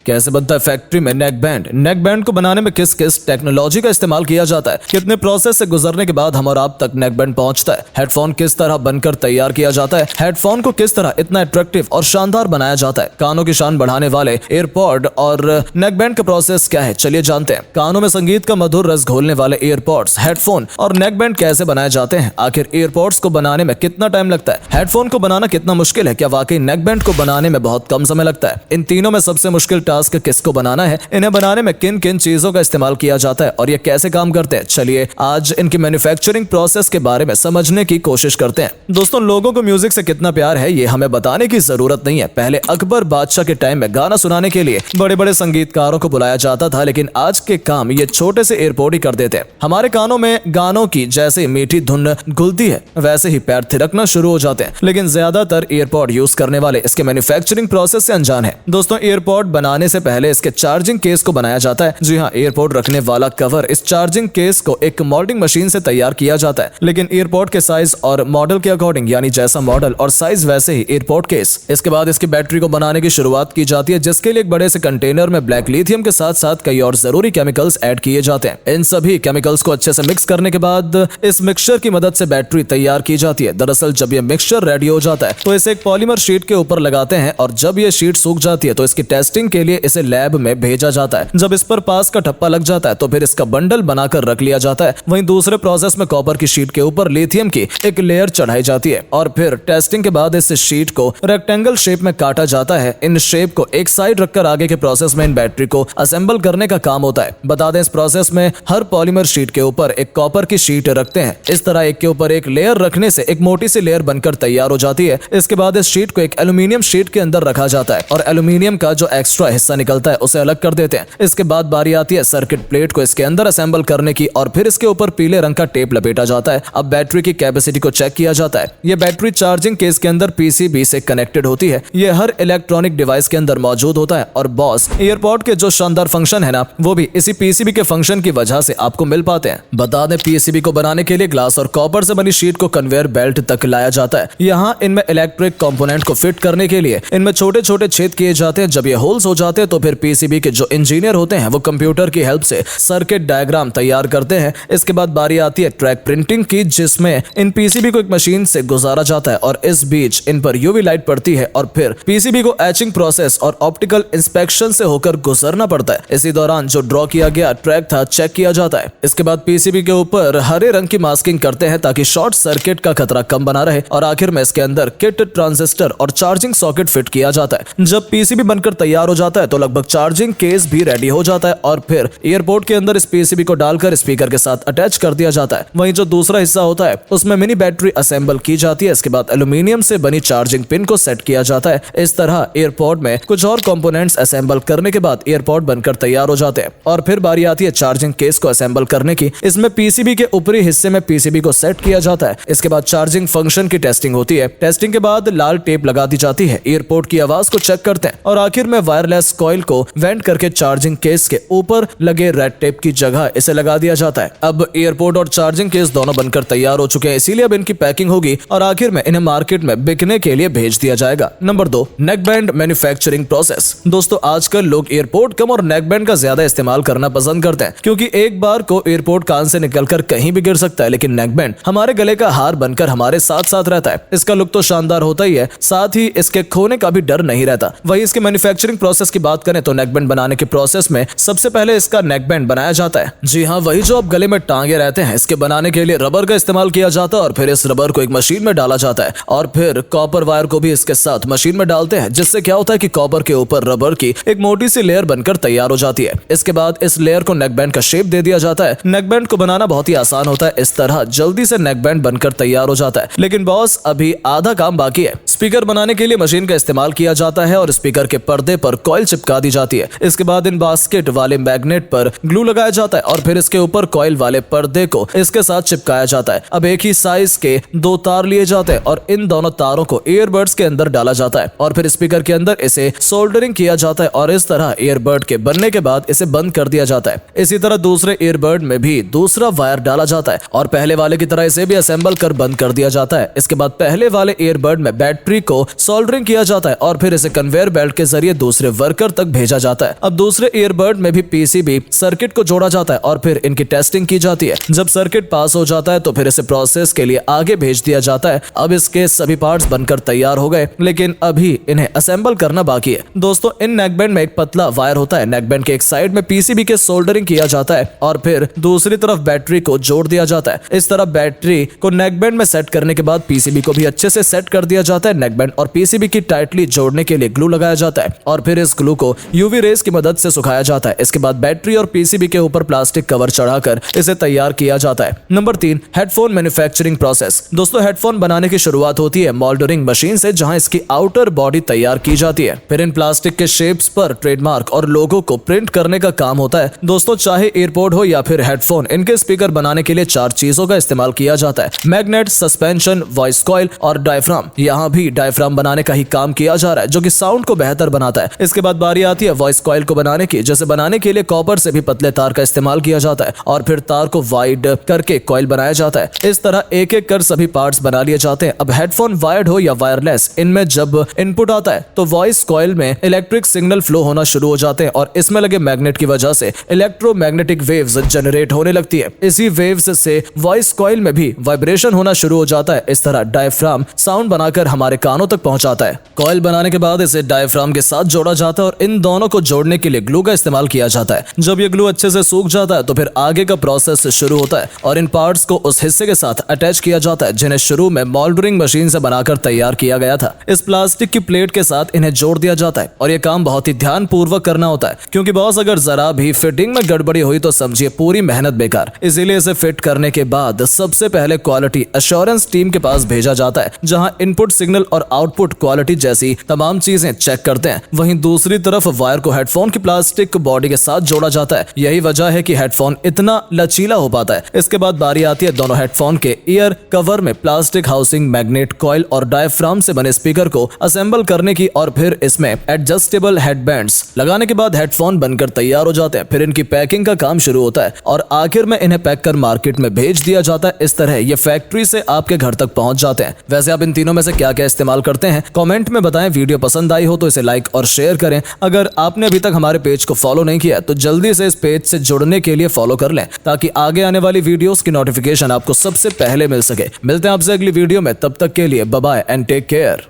कैसे बनता है फैक्ट्री में नेक बैंड, नेक बैंड को बनाने में किस किस टेक्नोलॉजी का इस्तेमाल किया जाता है, कितने प्रोसेस से गुजरने के बाद हम और आप तक नेक बैंड पहुंचता है, हेडफोन किस तरह बनकर तैयार किया जाता है, हेडफोन को किस तरह इतना अट्रैक्टिव और शानदार बनाया जाता है, कानों की शान बढ़ाने वाले एयरपॉड और नेक बैंड का प्रोसेस क्या है, चलिए जानते हैं। कानों में संगीत का मधुर रस घोलने वाले एयरपॉड्स, हेडफोन और नेक बैंड कैसे बनाए जाते हैं, आखिर एयरपॉड्स को बनाने में कितना टाइम लगता है, हेडफोन को बनाना कितना मुश्किल है, क्या वाकई नेक बैंड को बनाने में बहुत कम समय लगता है, इन तीनों में सबसे मुश्किल टास्क किसको बनाना है, इन्हें बनाने में किन किन चीजों का इस्तेमाल किया जाता है और ये कैसे काम करते हैं, चलिए आज इनकी मैन्युफैक्चरिंग प्रोसेस के बारे में समझने की कोशिश करते हैं। दोस्तों, लोगों को म्यूजिक से कितना प्यार है ये हमें बताने की जरूरत नहीं है। पहले अकबर बादशाह के टाइम में गाना सुनाने के लिए बड़े बड़े संगीतकारों को बुलाया जाता था, लेकिन आज के काम ये छोटे से एयरपोर्ट ही कर देते हैं। हमारे कानों में गानों की जैसे मीठी धुन घुलती है वैसे ही पैर थिरकना शुरू हो जाते हैं, लेकिन ज्यादातर एयरपोर्ट यूज करने वाले इसके मैन्युफैक्चरिंग प्रोसेस से अनजान है। दोस्तों, एयरपोर्ट बनाने से पहले इसके चार्जिंग केस को बनाया जाता है। जी हाँ, एयरपोर्ट रखने वाला कवर इस चार्जिंग केस को एक मोल्डिंग मशीन से तैयार किया जाता है, लेकिन एयरपोर्ट के साइज और मॉडल के अकॉर्डिंग, यानी जैसा मॉडल और साइज वैसे ही एयरपोर्ट केस। इसके बाद इसकी बैटरी को बनाने की शुरुआत की जाती है, जिसके लिए एक बड़े से कंटेनर में ब्लैक लिथियम के साथ साथ कई और जरूरी केमिकल्स ऐड किए जाते हैं। इन सभी केमिकल्स को अच्छे से मिक्स करने के बाद इस मिक्सचर की मदद से बैटरी तैयार की जाती है। दरअसल जब ये मिक्सचर रेडी हो जाता है तो इसे एक पॉलीमर शीट के ऊपर लगाते हैं और जब ये शीट सूख जाती है तो इसकी टेस्टिंग के लिए इसे लैब में भेजा जाता है। जब इस पर पास का ठप्पा लग जाता है तो फिर इसका बंडल बनाकर रख लिया जाता है। वहीं दूसरे प्रोसेस में कॉपर की शीट के ऊपर लिथियम की एक लेयर चढ़ाई जाती है और फिर टेस्टिंग के बाद इस शीट को रेक्टेंगल शेप में काटा जाता है। इन शेप को एक साइड रखकर आगे के प्रोसेस में इन बैटरी को असेंबल करने का काम होता है। बता दें, इस प्रोसेस में हर पॉलीमर शीट के ऊपर एक कॉपर की शीट रखते हैं। इस तरह एक के ऊपर एक लेयर रखने से एक मोटी सी लेयर बनकर तैयार हो जाती है। इसके बाद इस शीट को एक एल्यूमिनियम शीट के अंदर रखा जाता है और एल्यूमिनियम का जो एक्स्ट्रा हिस्सा निकलता है उसे अलग कर देते हैं। इसके बाद बारी आती है सर्किट प्लेट को इसके अंदर असेंबल करने की और फिर इसके ऊपर पीले रंग का टेप लपेटा जाता है। अब बैटरी की कैपेसिटी को चेक किया जाता है। ये बैटरी चार्जिंग केस के अंदर पीसीबी से कनेक्टेड होती है। ये हर इलेक्ट्रॉनिक डिवाइस के अंदर मौजूद होता है और बॉस, एयरपॉड के जो शानदार फंक्शन है ना, वो भी इसी पीसीबी के फंक्शन की वजह से आपको मिल पाते हैं। बता दें, पीसीबी को बनाने के लिए ग्लास और कॉपर से बनी शीट को कन्वेयर बेल्ट तक लाया जाता है। यहाँ इनमें इलेक्ट्रिक कंपोनेंट को फिट करने के लिए इनमें छोटे छोटे छेद किए जाते हैं। जब ये होल्स हो जाते हैं तो फिर पीसीबी के जो इंजीनियर होते हैं वो कंप्यूटर की हेल्प से सर्किट डायग्राम तैयार करते हैं। इसके बाद बारी आती है ट्रैक प्रिंटिंग की, जिसमें इन पीसीबी को एक मशीन से गुजारा जाता है और इस बीच इन पर यूवी लाइट पड़ती है और फिर पीसीबी को एचिंग प्रोसेस और ऑप्टिकल इंस्पेक्शन से होकर गुजरना पड़ता है। इसी दौरान जो ड्रॉ किया गया ट्रैक था चेक किया जाता है। इसके बाद पीसीबी के ऊपर हरे रंग की मास्किंग करते हैं ताकि शॉर्ट सर्किट का खतरा कम बना रहे और आखिर में इसके अंदर किट, ट्रांजिस्टर और चार्जिंग सॉकेट फिट किया जाता है। जब पीसीबी बनकर तैयार हो जाता है तो लगभग चार्जिंग केस भी रेडी हो जाता है और फिर एयरपोर्ट के अंदर इस पीसीबी को डालकर स्पीकर के साथ अटैच कर दिया जाता है। वहीं जो दूसरा हिस्सा होता है उसमें मिनी बैटरी असेंबल की जाती है। इसके बाद एल्यूमिनियम से बनी चार्जिंग पिन को सेट किया जाता है। इस तरह एयरपोर्ट में कुछ और कंपोनेंट्स असेंबल करने के बाद एयरपोर्ट बनकर तैयार हो जाते हैं और फिर बारी आती है चार्जिंग केस को असेंबल करने की। इसमें पीसीबी के ऊपरी हिस्से में पीसीबी को सेट किया जाता है। इसके बाद चार्जिंग फंक्शन की टेस्टिंग होती है। टेस्टिंग के बाद लाल टेप लगा दी जाती है। एयरपोर्ट की आवाज को चेक करते हैं और आखिर में वायरलेस कॉइल को वेंट करके चार्जिंग केस के ऊपर लगे रेड टेप की जगह इसे लगा दिया जाता है। अब एयरपोर्ट और चार्जिंग केस दोनों बनकर तैयार हो चुके हैं, इसीलिए अब इनकी पैकिंग होगी और आखिर में इन्हें मार्केट में बिकने के लिए भेज दिया जाएगा। Number 2, neck band manufacturing process. दोस्तों, आजकल लोग एयरपोर्ट कम और नेक बैंड का ज्यादा इस्तेमाल करना पसंद करते हैं, क्योंकि एक बार को एयरपोर्ट कान से निकलकर कहीं भी गिर सकता है, लेकिन नेक बैंड हमारे गले का हार बनकर हमारे साथ साथ रहता है। इसका लुक तो शानदार होता ही है, साथ ही इसके खोने का भी डर नहीं रहता। वही इसके मैन्युफैक्चरिंग प्रोसेस की बात करें तो नेक बैंड बनाने के प्रोसेस में सबसे पहले इसका नेक बैंड बनाया जाता है। जी हाँ, वही जो आप गले में टांगे रहते हैं। इसके बनाने के लिए रबर का इस्तेमाल किया जाता है और फिर इस रबर को एक मशीन में डाला जाता है और फिर कॉपर वायर को भी इसके साथ मशीन में डालते हैं, जिससे क्या होता है कि कॉपर के ऊपर रबर की एक मोटी सी लेयर बनकर तैयार हो जाती है। इसके बाद इस लेयर को नेक बैंड का शेप दे दिया जाता है। नेक बैंड को बनाना बहुत ही आसान होता है। इस तरह जल्दी से नेक बैंड बनकर तैयार हो जाता है, लेकिन बॉस अभी आधा काम बाकी है। स्पीकर बनाने के लिए मशीन का इस्तेमाल किया जाता है और स्पीकर के पर्दे पर कॉइल चिपका दी जाती है। इसके बाद इन बास्केट वाले मैग्नेट पर ग्लू लगाया जाता है और फिर इसके ऊपर कॉइल वाले पर्दे को इसके साथ चिपकाया जाता है। अब एक ही साइज के 2 तार लिए जाते हैं और इन दोनों तारों को ईयरबड्स के अंदर डाला जाता है और फिर स्पीकर के अंदर इसे सोल्डरिंग किया जाता है और इस तरह ईयरबड के बनने के बाद इसे बंद कर दिया जाता है। इसी तरह दूसरे ईयरबड में भी दूसरा वायर डाला जाता है और पहले वाले की तरह इसे भी असेंबल कर बंद कर दिया जाता है। इसके बाद पहले वाले ईयरबड में बैटरी बैटरी को सोल्डरिंग किया जाता है और फिर इसे कन्वेयर बेल्ट के जरिए दूसरे वर्कर तक भेजा जाता है। अब दूसरे ईयरबड में भी पीसीबी सर्किट को जोड़ा जाता है और फिर इनकी टेस्टिंग की जाती है। जब सर्किट पास हो जाता है तो फिर इसे प्रोसेस के लिए आगे भेज दिया जाता है। अब इसके सभी पार्ट्स बनकर तैयार हो गए, लेकिन अभी इन्हें असेंबल करना बाकी है। दोस्तों, इन नेकबैंड में एक पतला वायर होता है। नेकबैंड के एक साइड में पीसीबी के सोल्डरिंग किया जाता है और फिर दूसरी तरफ बैटरी को जोड़ दिया जाता है। इस तरह बैटरी को नेकबैंड में सेट करने के बाद पीसीबी को भी अच्छे से सेट कर दिया जाता है। नेकबैंड और पीसीबी की टाइटली जोड़ने के लिए ग्लू लगाया जाता है और फिर इस ग्लू को यूवी रेज की मदद से सुखाया जाता है। इसके बाद बैटरी और पीसीबी के ऊपर प्लास्टिक कवर चढ़ाकर इसे तैयार किया जाता है। Number 3, headphone manufacturing process. दोस्तों, हेडफोन बनाने की शुरुआत होती है मोल्डरिंग मशीन से, जहां इसकी आउटर बॉडी तैयार की जाती है। फिर इन प्लास्टिक के शेप्स पर ट्रेडमार्क और लोगो को प्रिंट करने का काम होता है। दोस्तों, चाहे एयरपोर्ट हो या फिर हेडफोन, इनके स्पीकर बनाने के लिए 4 चीजों का इस्तेमाल किया जाता है: मैग्नेट, सस्पेंशन, वॉइस कॉइल और डायफ्राम। यहाँ भी डायफ्राम बनाने का ही काम किया जा रहा है, जो कि साउंड को बेहतर बनाता है। इसके बाद बारी आती है वॉइस कॉइल को बनाने की, जिसे बनाने के लिए कॉपर से भी पतले तार का इस्तेमाल किया जाता है और फिर तार को वाइड करके कॉइल बनाया जाता है। इस तरह एक एक कर सभी पार्ट्स बना लिए जाते हैं। अब हेडफोन वायर्ड हो या वायरलेस, इनमें जब इनपुट आता है तो वॉइस कॉइल में इलेक्ट्रिक सिग्नल फ्लो होना शुरू हो जाते हैं और इसमें लगे मैग्नेट की वजह से इलेक्ट्रोमैग्नेटिक वेव्स जनरेट होने लगती है। इसी वेव्स से वॉइस कॉइल में भी वाइब्रेशन होना शुरू हो जाता है। इस तरह डायफ्राम साउंड बनाकर हमारे कानों तक पहुंचाता है। कॉइल बनाने के बाद इसे डायफ्राम के साथ जोड़ा जाता है और इन दोनों को जोड़ने के लिए ग्लू का इस्तेमाल किया जाता है। जब ये ग्लू अच्छे से सूख जाता है तो फिर आगे का प्रोसेस शुरू होता है और इन पार्ट्स को उस हिस्से के साथ अटैच किया जाता है जिन्हें शुरू में मोल्डरिंग मशीन से बनाकर तैयार किया गया था। इस प्लास्टिक की प्लेट के साथ इन्हें जोड़ दिया जाता है और यह काम बहुत ही ध्यान पूर्वक करना होता है, क्योंकि बॉस अगर जरा भी फिटिंग में गड़बड़ी हुई तो समझिए पूरी मेहनत बेकार। इसीलिए इसे फिट करने के बाद सबसे पहले क्वालिटी एश्योरेंस टीम के पास भेजा जाता है, जहां इनपुट सिग्नल और आउटपुट क्वालिटी जैसी तमाम चीजें चेक करते हैं। वहीं दूसरी तरफ वायर को हेडफोन की प्लास्टिक बॉडी के साथ जोड़ा जाता है। यही वजह है कि हेडफोन इतना लचीला हो पाता है। इसके बाद बारी आती है दोनों हेडफोन के ईयर कवर में प्लास्टिक हाउसिंग, मैग्नेट, कॉइल और डायफ्राम से बने स्पीकर को असेंबल करने की और फिर इसमें एडजस्टेबल हेडबैंड्स लगाने के बाद हेडफोन बनकर तैयार हो जाते हैं। फिर इनकी पैकिंग का काम शुरू होता है और आखिर में इन्हें पैक कर मार्केट में भेज दिया जाता है। इस तरह ये फैक्ट्री से आपके घर तक पहुंच जाते हैं। वैसे आप इन तीनों में से क्या क्या इस्तेमाल करते हैं, कमेंट में बताएं। वीडियो पसंद आई हो तो इसे लाइक और शेयर करें। अगर आपने अभी तक हमारे पेज को फॉलो नहीं किया तो जल्दी से इस पेज से जुड़ने के लिए फॉलो कर लें, ताकि आगे आने वाली वीडियोस की नोटिफिकेशन आपको सबसे पहले मिल सके। मिलते हैं आपसे अगली वीडियो में, तब तक के लिए bye bye and take care.